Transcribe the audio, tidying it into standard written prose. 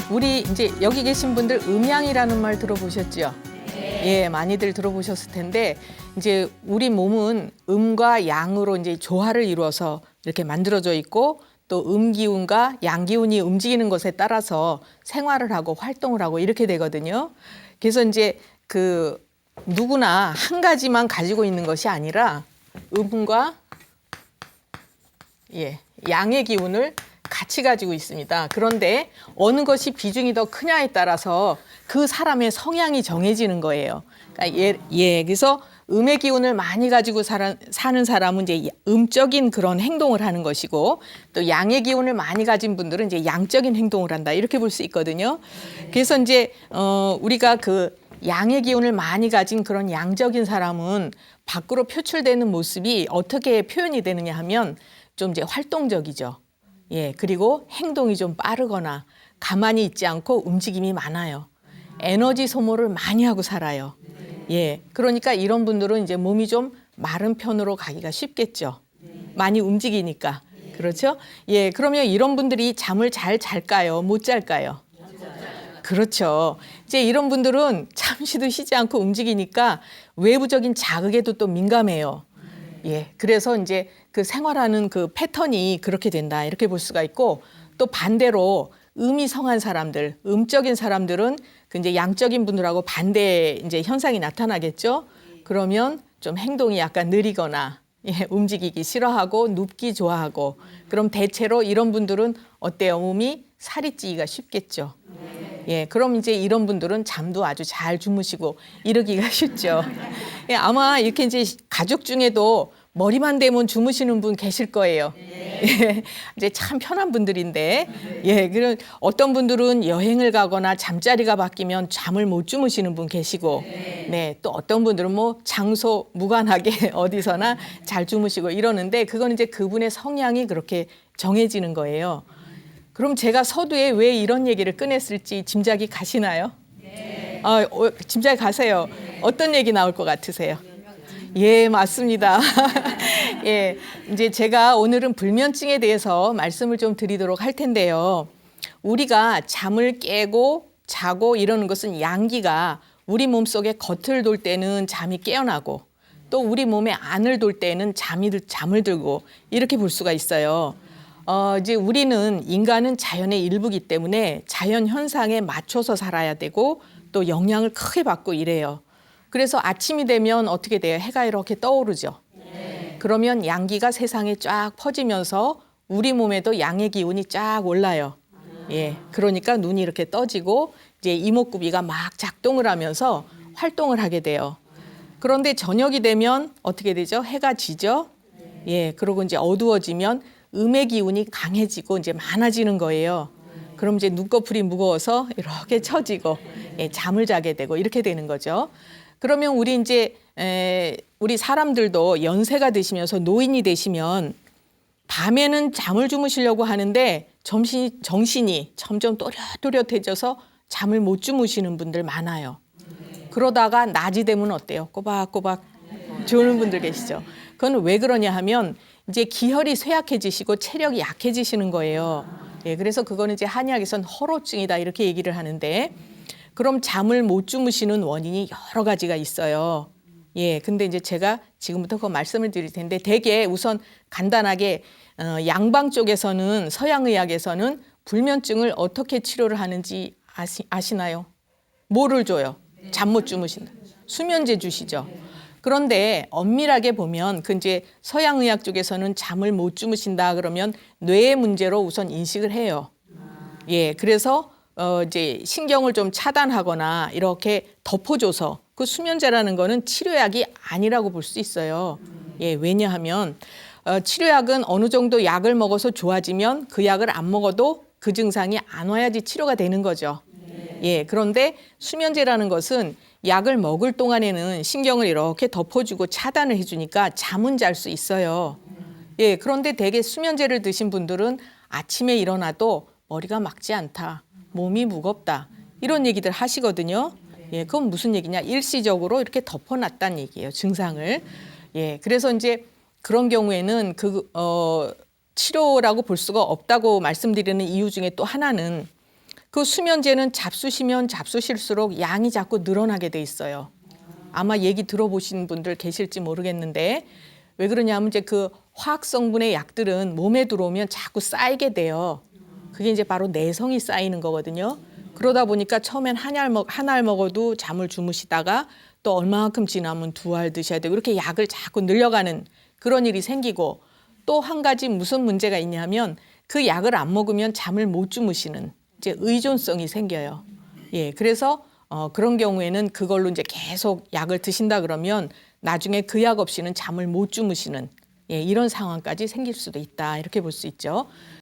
우리 이제 여기 계신 분들 음양이라는 말 들어보셨죠? 예, 많이들 들어보셨을 텐데 이제 우리 몸은 음과 양으로 이제 조화를 이루어서 이렇게 만들어져 있고 또 음기운과 양기운이 움직이는 것에 따라서 생활을 하고 활동을 하고 이렇게 되거든요. 그래서 이제 그 누구나 한 가지만 가지고 있는 것이 아니라 음과 양의 기운을 같이 가지고 있습니다. 그런데 어느 것이 비중이 더 크냐에 따라서 그 사람의 성향이 정해지는 거예요. 그러니까 그래서 음의 기운을 많이 가지고 사는 사람은 이제 음적인 그런 행동을 하는 것이고 또 양의 기운을 많이 가진 분들은 이제 양적인 행동을 한다. 이렇게 볼 수 있거든요. 그래서 이제 우리가 그 양의 기운을 많이 가진 그런 양적인 사람은 밖으로 표출되는 모습이 어떻게 표현이 되느냐 하면 좀 이제 활동적이죠. 그리고 행동이 좀 빠르거나 가만히 있지 않고 움직임이 많아요. 에너지 소모를 많이 하고 살아요. 그러니까 이런 분들은 이제 몸이 좀 마른 편으로 가기가 쉽겠죠. 많이 움직이니까. 그렇죠? 그러면 이런 분들이 잠을 잘 잘까요? 못 잘까요? 그렇죠. 이제 이런 분들은 잠시도 쉬지 않고 움직이니까 외부적인 자극에도 또 민감해요. 그래서 이제 그 생활하는 그 패턴이 그렇게 된다. 이렇게 볼 수가 있고 또 반대로 음이 성한 사람들, 음적인 사람들은 그 이제 양적인 분들하고 반대 이제 현상이 나타나겠죠. 그러면 좀 행동이 약간 느리거나 움직이기 싫어하고 눕기 좋아하고 그럼 대체로 이런 분들은 어때요? 몸이 살이 찌기가 쉽겠죠. 그럼 이제 이런 분들은 잠도 아주 잘 주무시고 이러기가 쉽죠. 아마 이렇게 이제 가족 중에도 머리만 대면 주무시는 분 계실 거예요. 이제 참 편한 분들인데, 그런 어떤 분들은 여행을 가거나 잠자리가 바뀌면 잠을 못 주무시는 분 계시고, 또 어떤 분들은 뭐 장소 무관하게 어디서나 잘 주무시고 이러는데 그건 이제 그분의 성향이 그렇게 정해지는 거예요. 그럼 제가 서두에 왜 이런 얘기를 꺼냈을지 짐작이 가시나요? 짐작이 가세요. 어떤 얘기 나올 것 같으세요? 맞습니다. 이제 제가 오늘은 불면증에 대해서 말씀을 좀 드리도록 할 텐데요. 우리가 잠을 깨고 자고 이러는 것은 양기가 우리 몸속에 겉을 돌 때는 잠이 깨어나고 또 우리 몸에 안을 돌 때는 잠을 들고 이렇게 볼 수가 있어요. 이제 우리는 인간은 자연의 일부이기 때문에 자연 현상에 맞춰서 살아야 되고 또 영향을 크게 받고 이래요. 그래서 아침이 되면 어떻게 돼요? 해가 이렇게 떠오르죠. 그러면 양기가 세상에 쫙 퍼지면서 우리 몸에도 양의 기운이 쫙 올라요. 그러니까 눈이 이렇게 떠지고 이제 이목구비가 막 작동을 하면서 활동을 하게 돼요. 그런데 저녁이 되면 어떻게 되죠? 해가 지죠. 그러고 이제 어두워지면 음의 기운이 강해지고 이제 많아지는 거예요. 그럼 이제 눈꺼풀이 무거워서 이렇게 처지고 잠을 자게 되고 이렇게 되는 거죠. 그러면 우리 사람들도 연세가 드시면서 노인이 되시면 밤에는 잠을 주무시려고 하는데 정신이 점점 또렷또렷해져서 잠을 못 주무시는 분들 많아요. 그러다가 낮이 되면 어때요? 꼬박꼬박 주무는 분들 계시죠. 그건 왜 그러냐 하면 이제 기혈이 쇠약해지시고 체력이 약해지시는 거예요. 그래서 그거는 이제 한의학에서는 허로증이다 이렇게 얘기를 하는데 그럼 잠을 못 주무시는 원인이 여러 가지가 있어요. 근데 이제 제가 지금부터 그 말씀을 드릴 텐데 되게 우선 간단하게 양방 쪽에서는 서양의학에서는 불면증을 어떻게 치료를 하는지 아시나요? 뭐를 줘요? 잠 못 주무신다. 수면제 주시죠. 그런데 엄밀하게 보면 그 이제 서양의학 쪽에서는 잠을 못 주무신다 그러면 뇌의 문제로 우선 인식을 해요. 그래서 이제 신경을 좀 차단하거나 이렇게 덮어줘서 그 수면제라는 거는 치료약이 아니라고 볼 수 있어요. 왜냐하면 치료약은 어느 정도 약을 먹어서 좋아지면 그 약을 안 먹어도 그 증상이 안 와야지 치료가 되는 거죠. 그런데 수면제라는 것은 약을 먹을 동안에는 신경을 이렇게 덮어주고 차단을 해주니까 잠은 잘 수 있어요. 그런데 대개 수면제를 드신 분들은 아침에 일어나도 머리가 맑지 않다. 몸이 무겁다. 이런 얘기들 하시거든요. 그건 무슨 얘기냐? 일시적으로 이렇게 덮어놨다는 얘기예요. 증상을. 그래서 이제 그런 경우에는 치료라고 볼 수가 없다고 말씀드리는 이유 중에 또 하나는 그 수면제는 잡수시면 잡수실수록 양이 자꾸 늘어나게 돼 있어요. 아마 얘기 들어보신 분들 계실지 모르겠는데 왜 그러냐면 이제 그 화학 성분의 약들은 몸에 들어오면 자꾸 쌓이게 돼요. 그게 이제 바로 내성이 쌓이는 거거든요. 그러다 보니까 처음엔 한 알 먹어도 잠을 주무시다가 또 얼마만큼 지나면 2알 드셔야 되고 이렇게 약을 자꾸 늘려가는 그런 일이 생기고 또 한 가지 무슨 문제가 있냐면 그 약을 안 먹으면 잠을 못 주무시는 이제 의존성이 생겨요. 예, 그래서 그런 경우에는 그걸로 이제 계속 약을 드신다 그러면 나중에 그 약 없이는 잠을 못 주무시는 예, 이런 상황까지 생길 수도 있다 이렇게 볼 수 있죠.